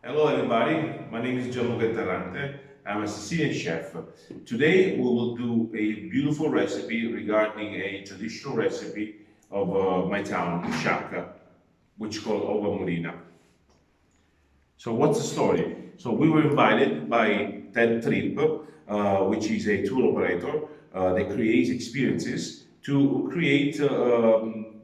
Hello everybody, my name is Interrante. I'm a Sicilian chef. Today we will do a beautiful recipe regarding a traditional recipe of my town, Sciacca, which is called ova murina. So what's the story? So we were invited by Ted Trip, which is a tour operator that creates experiences to create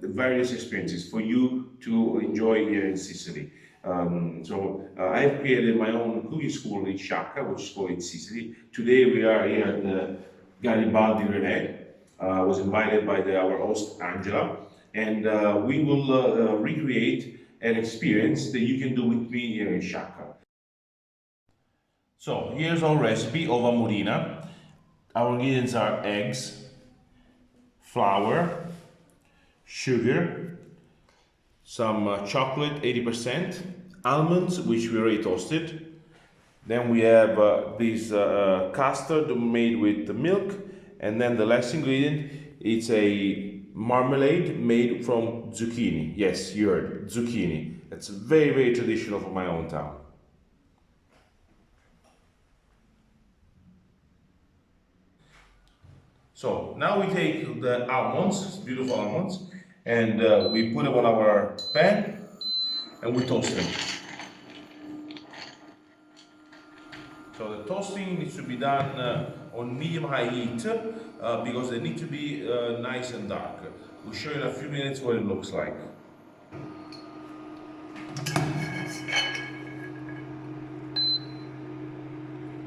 various experiences for you to enjoy here in Sicily. I've created my own cooking school in Sciacca, which is called in Sicily. Today we are here at the Garibaldi Renee. I was invited by our host Angela, and we will recreate an experience that you can do with me here in Sciacca. So here's our recipe of a murina. Our ingredients are eggs, flour, sugar, some chocolate 80%, almonds which we already toasted. Then we have this custard made with milk, and then the last ingredient it's a marmalade made from zucchini. Yes, you heard, zucchini. That's very traditional from my own town. So now we take the almonds, beautiful almonds, and we put them on our pan and we toast them. So the toasting needs to be done on medium-high heat because they need to be nice and dark. We'll show you in a few minutes what it looks like.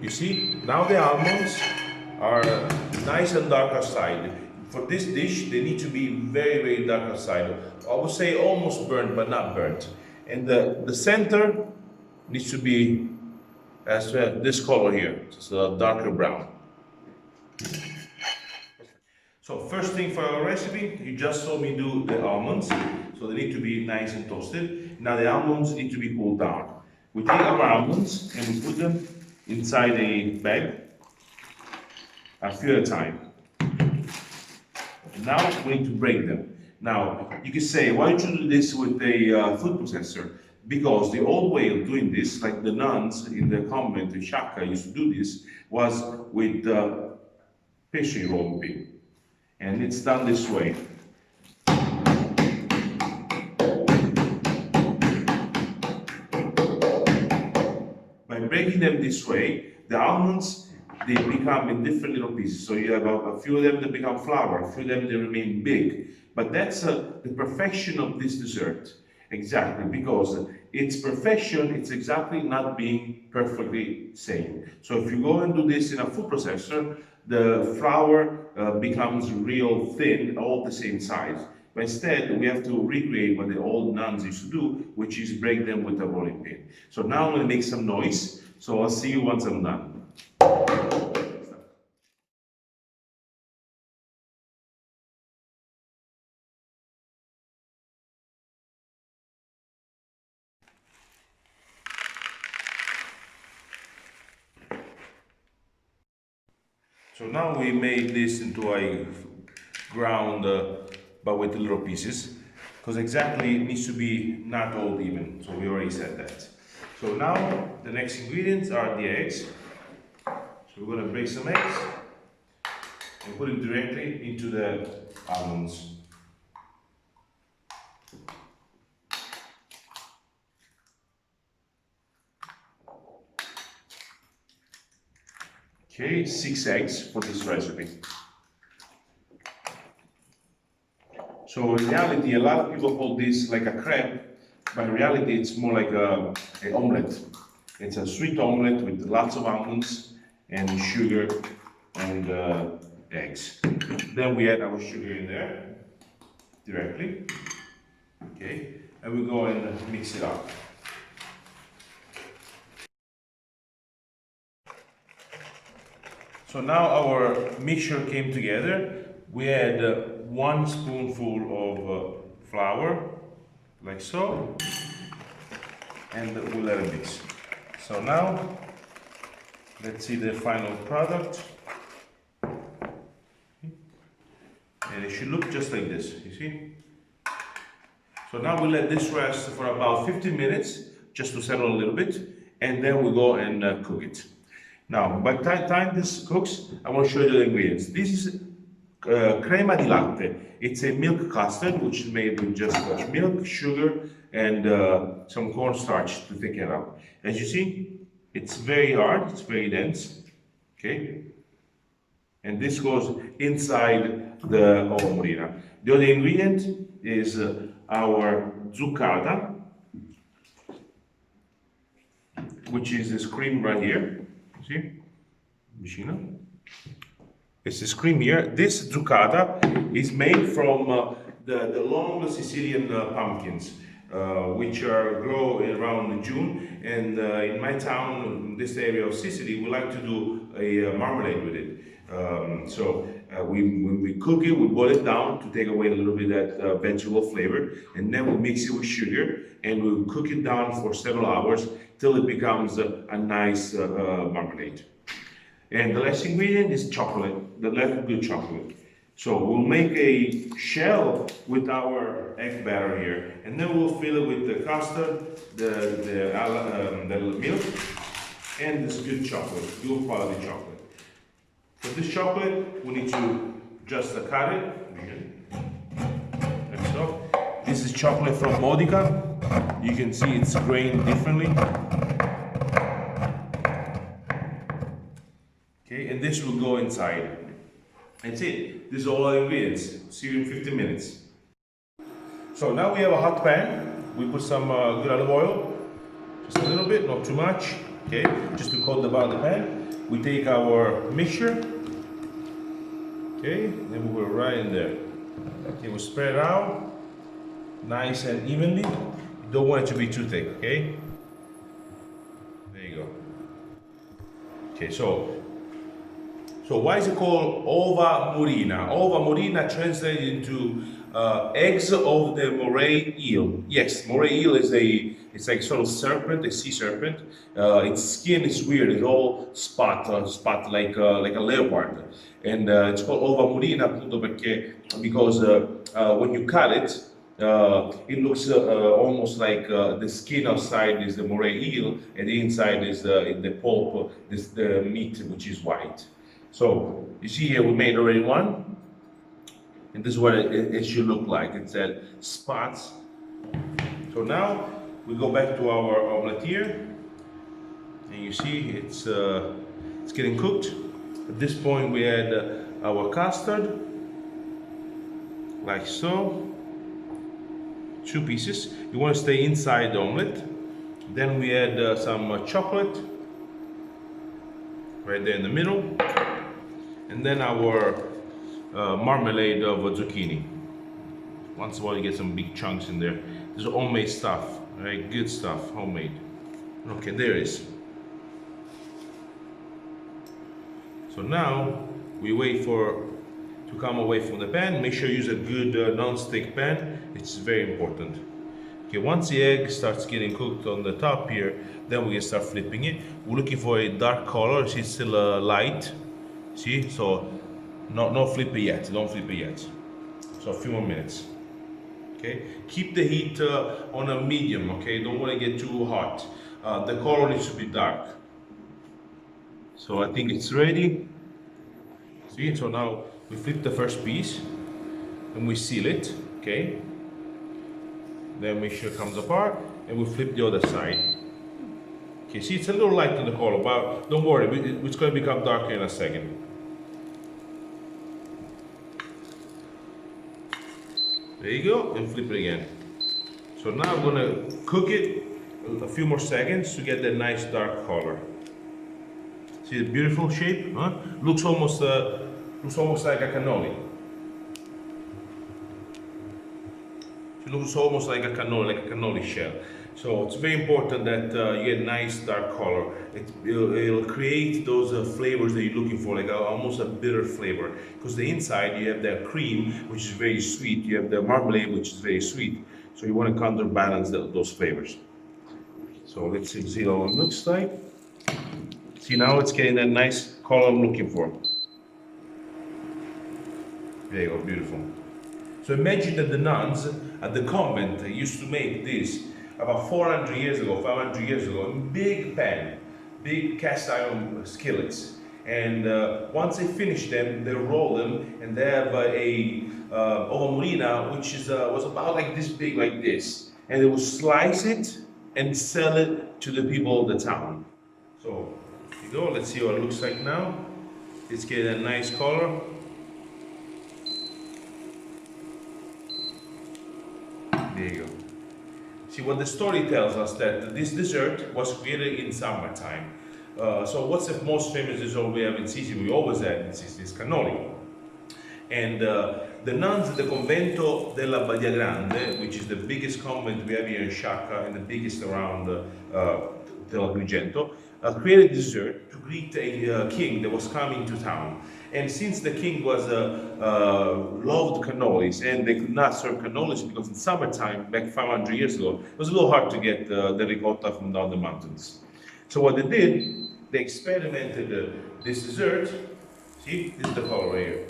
You see, now the almonds are nice and dark outside. For this dish, they need to be very dark outside. I would say almost burnt, but not burnt. And the center needs to be as this color here, it's a darker brown. So first thing for our recipe, you just saw me do the almonds, so they need to be nice and toasted. Now the almonds need to be cooled down. We take our almonds and we put them inside a bag, a few at a time. And now we need to break them. Now you can say, why don't you do this with a food processor? Because the old way of doing this, like the nuns in the convent in Sciacca used to do this, was with pastry rolling pin. And it's done this way. By breaking them this way, the almonds, they become in different little pieces. So you have a few of them that become flour, a few of them that remain big. But that's the perfection of this dessert. Exactly, because its perfection, it's exactly not being perfectly same. So if you go and do this in a food processor, the flour becomes real thin, all the same size. But instead, we have to recreate what the old nuns used to do, which is break them with a rolling pin. So now I'm going to make some noise. So I'll see you once I'm done. So now we made this into a ground, but with little pieces, because exactly it needs to be not all even. So we already said that. So now the next ingredients are the eggs. So we're going to break some eggs and put it directly into the almonds. Okay, 6 eggs for this recipe. So in reality, a lot of people call this like a crepe, but in reality it's more like an omelette. It's a sweet omelette with lots of almonds and sugar and eggs. Then we add our sugar in there directly. Okay, and we go and mix it up. So now our mixture came together. We add 1 spoonful of flour, like so, and we'll let it mix. So now, let's see the final product. And it should look just like this, you see? So now we let this rest for about 15 minutes, just to settle a little bit. and then we go and cook it. Now, by the time this cooks, I want to show you the ingredients. This is crema di latte. It's a milk custard, which is made with just milk, sugar, and some cornstarch to thicken it up. As you see, it's very hard, it's very dense, okay? And this goes inside the ovo murina. The other ingredient is our zuccata, which is this cream right here. See? Vicino. It's this cream here. This zuccata is made from the long Sicilian pumpkins, which grow around June. And in my town, in this area of Sicily, we like to do a marmalade with it. When we cook it, we boil it down to take away a little bit of that vegetable flavor, and then we mix it with sugar, and we cook it down for several hours till it becomes a nice marmalade. And the last ingredient is chocolate, the left good chocolate. So we'll make a shell with our egg batter here, and then we'll fill it with the custard, the milk, and this good chocolate, good quality chocolate. For this chocolate, we need to just cut it. Like so. This is chocolate from Modica. You can see it's grained differently. Okay, and this will go inside. That's it. This is all our ingredients. See you in 15 minutes. So now we have a hot pan. We put some good olive oil, just a little bit, not too much. Okay, just to coat the bottom of the pan. We take our mixture. Okay, then we put it right in there. Okay, we'll spread it out nice and evenly. You don't want it to be too thick. Okay. There you go. Okay, so why is it called ova murina? Ova murina translated into eggs of the moray eel. Yes, moray eel is it's like sort of serpent, a sea serpent. Its skin is weird. It's all spot like a leopard, and it's called ova murina because when you cut it, it looks almost like the skin outside is the moray eel, and the inside is the pulp, the meat, which is white. So you see here we made already one, and this is what it should look like. It's at spots. So now we go back to our omelette here, and you see it's getting cooked. At this point we add our custard, like so. 2 pieces. You want to stay inside the omelette. Then we add some chocolate right there in the middle, and then our marmalade of zucchini. Once in a while you get some big chunks in there. This is homemade stuff, right? Good stuff, homemade. Okay, there it is. So now we wait for to come away from the pan. Make sure you use a good non-stick pan. It's very important. Okay, once the egg starts getting cooked on the top here, then we can start flipping it. We're looking for a dark color. See, it's still light. See, so no flip it yet. Don't flip it yet. So a few more minutes. Okay, keep the heat on a medium. Okay, don't want to get too hot. The color needs to be dark. So I think it's ready. See, so now we flip the first piece and we seal it. Okay. Then make sure it comes apart, and we flip the other side. Okay, see, it's a little light in the color, but don't worry, it's going to become darker in a second. There you go, and flip it again. So now I'm going to cook it a few more seconds to get that nice dark color. See the beautiful shape? Huh? Looks almost like a cannoli. It looks almost like a cannoli shell. So it's very important that you get nice dark color. It'll create those flavors that you're looking for, like almost a bitter flavor. Because the inside you have the cream, which is very sweet. You have the marmalade, which is very sweet. So you want to counterbalance those flavors. So let's see how it looks like. See, now it's getting that nice color I'm looking for. There you go, beautiful. So imagine that the nuns at the convent used to make this about 400 years ago, 500 years ago, in big pan, big cast iron skillets. And once they finish them, they roll them, and they have a ova murina, which is was about like this big, like this. And they will slice it and sell it to the people of the town. So here you go. Let's see what it looks like now. It's getting a nice color. There you go. See, what the story tells us that this dessert was created in summertime. So what's the most famous dessert we have in Sicily? We always have in Sicily is cannoli. And the nuns at the Convento della Badia Grande, which is the biggest convent we have here in Sciacca and the biggest around dell'Agrigento, created dessert to greet a king that was coming to town. And since the king was loved cannolis, and they could not serve cannolis because in summertime, back 500 years ago, it was a little hard to get the ricotta from down the mountains. So what they did, they experimented this dessert. See, this is the color right here.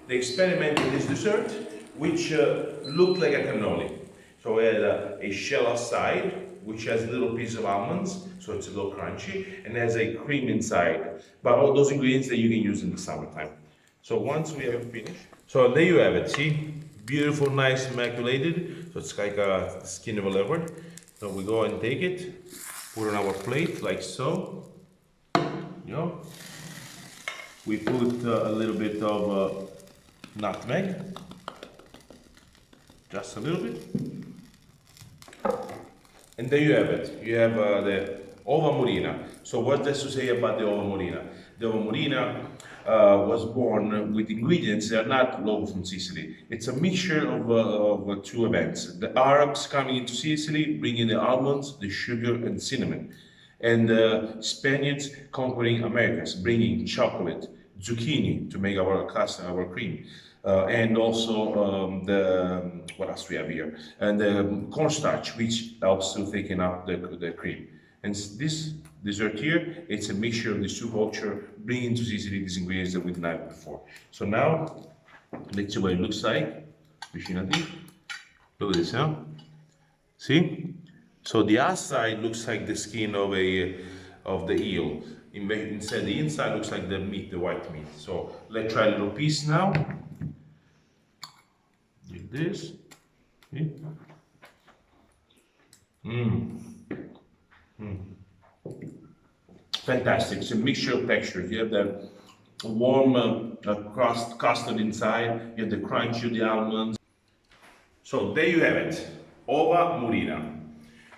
They experimented this dessert, which looked like a cannoli. So we had a shell outside, which has a little piece of almonds, so it's a little crunchy, and has a cream inside. But all those ingredients that you can use in the summertime. So once we have finished, so there you have it. See, beautiful, nice, immaculated. So it's like the skin of a leopard. So we go and take it, put on our plate like so. You know, we put a little bit of nutmeg, just a little bit. And there you have it. You have the ova murina. So what does to say about the ova murina? The ova murina was born with ingredients that are not local from Sicily. It's a mixture of two events. The Arabs coming into Sicily, bringing the almonds, the sugar, and cinnamon. And the Spaniards conquering Americas, bringing chocolate, zucchini to make our cream. And also what else we have here? And the cornstarch, which helps to thicken up the cream. And this dessert here, it's a mixture of these two cultures, bringing to Sicily these ingredients that we didn't have before. So now, let's see what it looks like. Look at this, huh? See? So the outside looks like the skin of the eel. Instead, the inside looks like the meat, the white meat. So let's try a little piece now. Like this. See? Fantastic. It's a mixture of textures. You have the warm custard inside. You have the crunch of the almonds. So there you have it. Ova murina.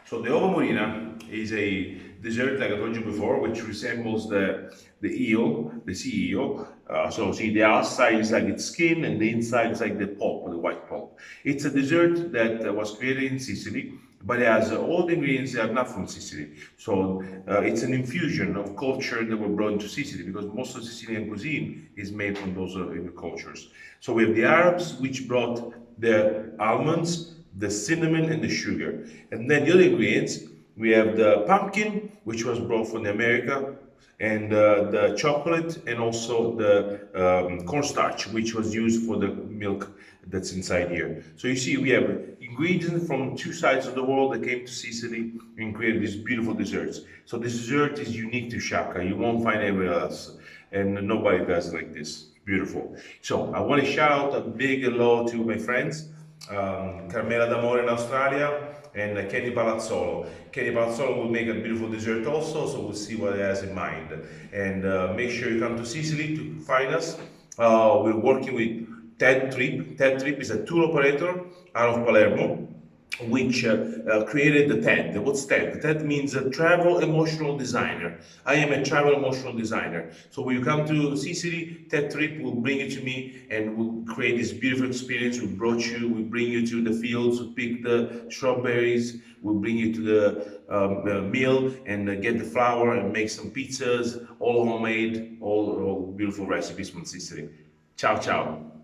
So the ova murina is a dessert, like I told you before, which resembles the eel, the sea eel. So see, the outside is like its skin, and the inside is like the pulp, the white pulp. It's a dessert that was created in Sicily, but it has all the ingredients that are not from Sicily. So it's an infusion of culture that were brought into Sicily, because most of Sicilian cuisine is made from those cultures. So we have the Arabs, which brought the almonds, the cinnamon, and the sugar. And then the other ingredients, we have the pumpkin, which was brought from America, and the chocolate, and also the cornstarch, which was used for the milk that's inside here. So you see, we have ingredients from two sides of the world that came to Sicily and created these beautiful desserts. So this dessert is unique to Sciacca. You won't find anywhere else, and nobody does it like this. Beautiful. So I want to shout out a big hello to my friends, Carmela D'Amore in Australia, and Kenny Palazzolo. Kenny Palazzolo will make a beautiful dessert also, so we'll see what he has in mind. And make sure you come to Sicily to find us. We're working with Ted Tripp. Ted Tripp is a tour operator out of Palermo, which created the TED. What's TED? TED means a travel emotional designer. I am a travel emotional designer. So when you come to Sicily, TED Trip will bring you to me, and we'll create this beautiful experience. We'll bring you to the fields, we'll pick the strawberries, we'll bring you to the mill and get the flour and make some pizzas, all homemade, all beautiful recipes from Sicily. Ciao, ciao.